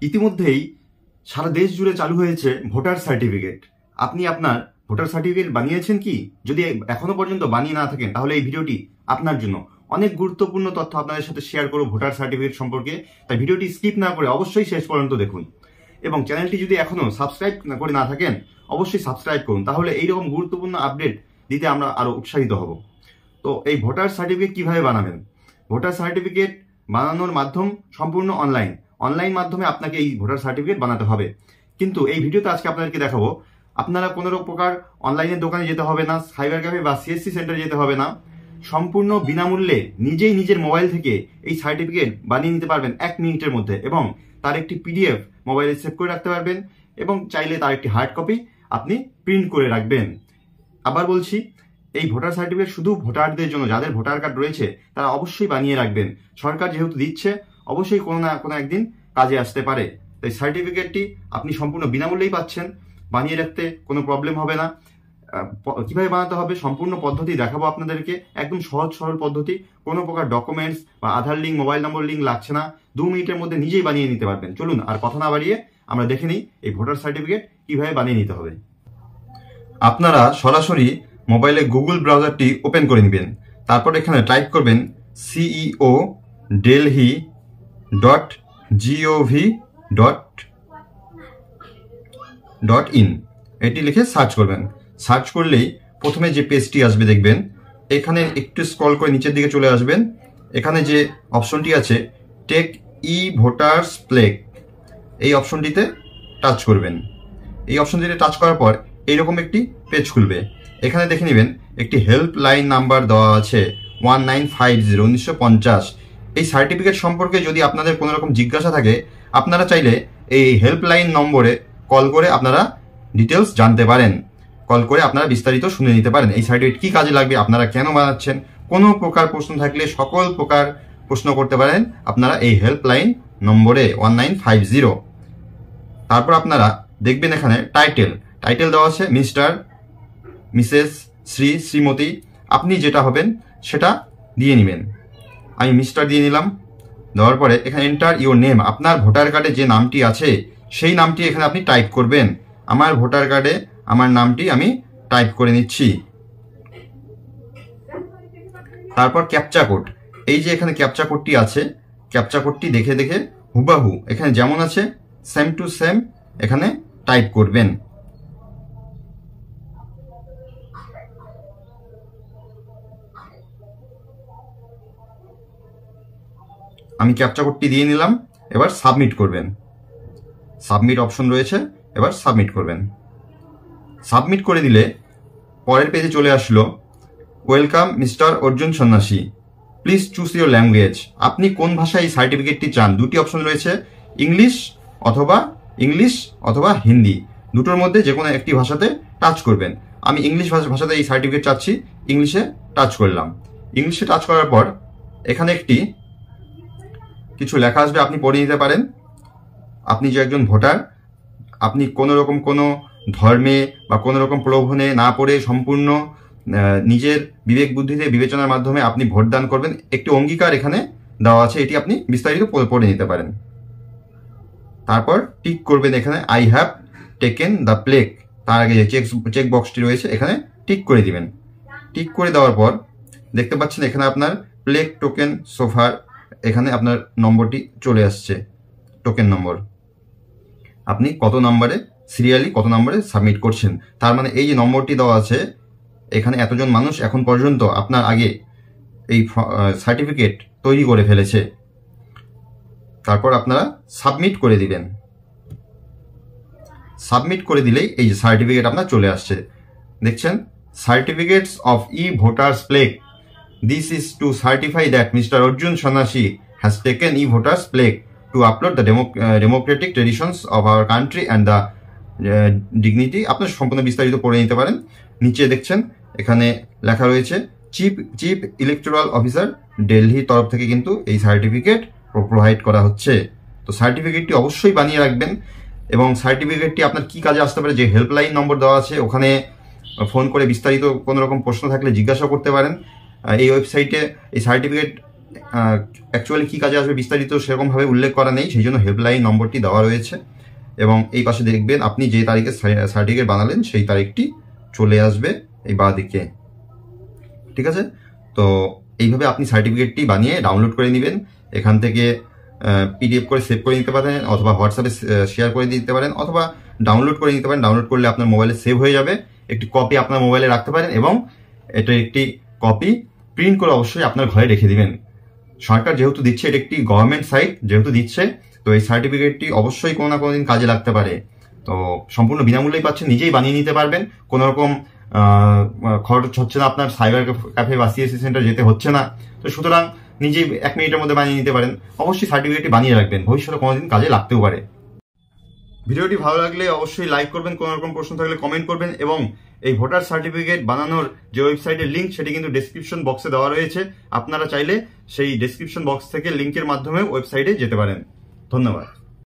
ইতিমধ্যেই সারা দেশ জুড়ে চালু হয়েছে ভোটার সার্টিফিকেট। আপনি আপনার ভোটার সার্টিফিকেট বানিয়েছেন কি? যদি এখনো পর্যন্ত বানিয়ে না থাকেন তাহলে এই ভিডিওটি আপনার জন্য। অনেক গুরুত্বপূর্ণ তথ্য আপনাদের সাথে শেয়ার করব ভোটার সার্টিফিকেট সম্পর্কে, তাই ভিডিওটি স্কিপ না করে অবশ্যই শেষ পর্যন্ত দেখুন। এবং চ্যানেলটি যদি এখনো সাবস্ক্রাইব করে না থাকেন অবশ্যই সাবস্ক্রাইব করুন, তাহলে এইরকম গুরুত্বপূর্ণ আপডেট দিতে আমরা আরো উৎসাহিত হব। তো এই ভোটার সার্টিফিকেট কিভাবে বানাবেন? ভোটার সার্টিফিকেট বানানোর মাধ্যম সম্পূর্ণ অনলাইন মাধ্যমে আপনাকে এই ভোটার সার্টিফিকেট বানাতে হবে। কিন্তু এই ভিডিওতে আজকে আপনাদেরকে দেখাবো আপনারা কোনো প্রকার অনলাইনের দোকানে যেতে হবে না, সাইবার ক্যাফে বা সিএসসি সেন্টারে যেতে হবে না। সম্পূর্ণ বিনামূল্যে নিজেই নিজের মোবাইল থেকে এই সার্টিফিকেট বানিয়ে নিতে পারবেন 1 মিনিটের মধ্যে, এবং তার একটি পিডিএফ মোবাইলে সেভ করে রাখতে পারবেন, এবং চাইলে তার একটি হার্ড কপি আপনি প্রিন্ট করে রাখবেন। আবার বলছি, এই ভোটার সার্টিফিকেট শুধু ভোটারদের জন্য, যাদের ভোটার কার্ড রয়েছে তারা অবশ্যই বানিয়ে রাখবেন। সরকার যেহেতু দিচ্ছে অবশ্যই কোনো না কোনো একদিন কাজে আসতে পারে। তাই সার্টিফিকেটটি আপনি সম্পূর্ণ বিনামূল্যেই পাচ্ছেন, বানিয়ে রাখতে কোনো প্রবলেম হবে না। কিভাবে বানাতে হবে সম্পূর্ণ পদ্ধতি দেখাবো আপনাদেরকে, একদম সহজ সরল পদ্ধতি। কোনো প্রকার ডকুমেন্টস বা আধার লিঙ্ক, মোবাইল নম্বর লিঙ্ক লাগছে না, 2 মিনিটের মধ্যে নিজেই বানিয়ে নিতে পারবেন। চলুন আর কথা না বাড়িয়ে আমরা দেখে নিই এই ভোটার সার্টিফিকেট কিভাবে বানিয়ে নিতে হবে। আপনারা সরাসরি মোবাইলে গুগল ব্রাউজারটি ওপেন করে নেবেন। তারপর এখানে টাইপ করবেন ceo.delhi.gov.in, এটি লিখে সার্চ করবেন। সার্চ করলেই প্রথমে যে পেজটি আসবে দেখবেন, এখানে একটু স্ক্রল করে নিচের দিকে চলে আসবেন। এখানে যে অপশনটি আছে টেক ই ভোটার্স প্লেক, এই অপশনটিতে টাচ করবেন। এই অপশনটিতে টাচ করার পর এইরকম একটি পেজ খুলবে। এখানে দেখে নেবেন একটি হেল্পলাইন নাম্বার দেওয়া আছে 1950 এই সার্টিফিকেট সম্পর্কে যদি আপনাদের কোনো রকম জিজ্ঞাসা থাকে, আপনারা চাইলে এই হেল্পলাইন নম্বরে কল করে আপনারা ডিটেলস জানতে পারেন। কল করে আপনারা বিস্তারিত শুনে নিতে পারেন এই সার্টিফিকেট কি কাজে লাগবে, আপনারা কেন বানাচ্ছেন। কোনো প্রকার প্রশ্ন থাকলে সকল প্রকার প্রশ্ন করতে পারেন আপনারা এই হেল্পলাইন নম্বরে 1950। তারপর আপনারা দেখবেন এখানে টাইটেল দেওয়া আছে মিস্টার, মিসেস, শ্রীমতী। আপনি যেটা হবেন সেটা দিয়ে নেবেন। আমি মিস্টার দিয়ে নিলাম। দেওয়ার পরে এখানে এন্টার ইউর নেম, আপনার ভোটার কার্ডে যে নামটি আছে সেই নামটি এখানে আপনি টাইপ করবেন। আমার ভোটার কার্ডে আমার নামটি আমি টাইপ করে নিচ্ছি। তারপর ক্যাপচা কোড, এই যে এখানে ক্যাপচা কোডটি আছে, ক্যাপচা কোডটি দেখে দেখে হুবাহু এখানে যেমন আছে সেম টু সেম এখানে টাইপ করবেন। আমি ক্যাপচা কোডটি দিয়ে নিলাম। এবার সাবমিট করবেন। সাবমিট অপশন রয়েছে, এবার সাবমিট করবেন। সাবমিট করে দিলে পরের পেজে চলে আসলো ওয়েলকাম মিস্টার অর্জুন সন্ন্যাসী, প্লিজ চুজ ইউর ল্যাঙ্গুয়েজ। আপনি কোন ভাষায় এই সার্টিফিকেটটি চান, দুটি অপশন রয়েছে, ইংলিশ অথবা হিন্দি। দুটোর মধ্যে যে কোনো একটি ভাষাতে টাচ করবেন। আমি ইংলিশ ভাষাতে এই সার্টিফিকেট চাচ্ছি, ইংলিশে টাচ করলাম। ইংলিশে টাচ করার পর এখানে কিছু লেখা আসবে, আপনি পড়ে নিতে পারেন। আপনি যে একজন ভোটার, আপনি কোনো রকম কোনো ধর্মে বা কোনো রকম প্রলোভনে না পড়ে সম্পূর্ণ নিজের বিবেক বুদ্ধিতে বিবেচনার মাধ্যমে আপনি ভোটদান করবেন, একটি অঙ্গীকার এখানে দেওয়া আছে, এটি আপনি বিস্তারিত পড়ে নিতে পারেন। তারপর টিক করবেন এখানে I have taken the plaque, তার আগে যে চেক বক্সটি রয়েছে এখানে টিক করে দিবেন। টিক করে দেওয়ার পর দেখতে পাচ্ছেন এখানে আপনার প্লেক টোকেন সোফার, এখানে আপনার নম্বরটি চলে আসছে, টোকেন নম্বর। আপনি কত নম্বরে সিরিয়ালি কত নম্বরে সাবমিট করছেন, তার মানে এই যে নম্বরটি দেওয়া আছে এখানে এতজন মানুষ এখন পর্যন্ত আপনার আগে এই সার্টিফিকেট তৈরি করে ফেলেছে। তারপর আপনারা সাবমিট করে দিবেন। সাবমিট করে দিলেই এই যে সার্টিফিকেট আপনার চলে আসছে। দেখছেন certificates of E voters plaque, this is to certify that Mr. Arjun Sannasi has taken e-voters plaque to uphold the democratic traditions of our country and the dignity. আপনার সম্পূর্ণ বিস্তারিত পড়ে নিতে পারেন। নিচে দেখছেন এখানে লেখা রয়েছে চিফ ইলেকটোরাল অফিসার দিল্লির তরফ থেকে কিন্তু এই সার্টিফিকেট প্রোভাইড করা হচ্ছে। তো সার্টিফিকেটটি অবশ্যই বানিয়ে রাখবেন, এবং সার্টিফিকেটটি আপনার কি কাজে আসতে পারে, যে হেল্পলাইন নম্বর দেওয়া আছে ওখানে ফোন করে বিস্তারিত কোনো রকম প্রশ্ন থাকলে জিজ্ঞাসা করতে পারেন। এই ওয়েবসাইটে এই সার্টিফিকেট অ্যাকচুয়ালি কী কাজে আসবে বিস্তারিত সেরকমভাবে উল্লেখ করা নেই, সেই জন্য হেল্পলাইন নম্বরটি দেওয়া রয়েছে। এবং এই পাশে দেখবেন আপনি যে তারিখে সার্টিফিকেট বানালেন সেই তারিখটি চলে আসবে এই বাঁ দিকে। ঠিক আছে, তো এইভাবে আপনি সার্টিফিকেটটি বানিয়ে ডাউনলোড করে নেবেন। এখান থেকে পিডিএফ করে সেভ করে নিতে পারেন, অথবা হোয়াটসঅ্যাপে শেয়ার করে দিতে পারেন, অথবা ডাউনলোড করে নিতে পারেন। ডাউনলোড করলে আপনার মোবাইলে সেভ হয়ে যাবে, একটি কপি আপনার মোবাইলে রাখতে পারেন, এবং এটা একটি কপি প্রিন্ট করে অবশ্যই আপনার ঘরে রেখে দিবেন। সরকার যেহেতু দিচ্ছে, এটা একটি গভর্নমেন্ট সাইট যেহেতু দিচ্ছে, তো এই সার্টিফিকেটটি অবশ্যই কোনো না কোনো দিন কাজে লাগতে পারে। তো সম্পূর্ণ বিনামূল্যেই পাচ্ছেন, নিজেই বানিয়ে নিতে পারবেন, কোনো রকম খরচ হচ্ছে না, আপনার সাইবার ক্যাফে বা সিএসসি সেন্টার যেতে হচ্ছে না। তো সুতরাং নিজেই 1 মিনিটের মধ্যে বানিয়ে নিতে পারেন। অবশ্যই সার্টিফিকেটটি বানিয়ে রাখবেন, ভবিষ্যতে কোনোদিন কাজে লাগতেও পারে। ভিডিওটি ভালো লাগলে অবশ্যই লাইক করবেন, কোনো রকম প্রশ্ন থাকলে কমেন্ট করবেন, এবং এই ভোটার সার্টিফিকেট বানানোর যে ওয়েবসাইটের লিঙ্ক সেটি কিন্তু ডেসক্রিপশন বক্সে দেওয়া রয়েছে। আপনারা চাইলে সেই ডেসক্রিপশন বক্স থেকে লিঙ্কের মাধ্যমে ওয়েবসাইটে যেতে পারেন। ধন্যবাদ।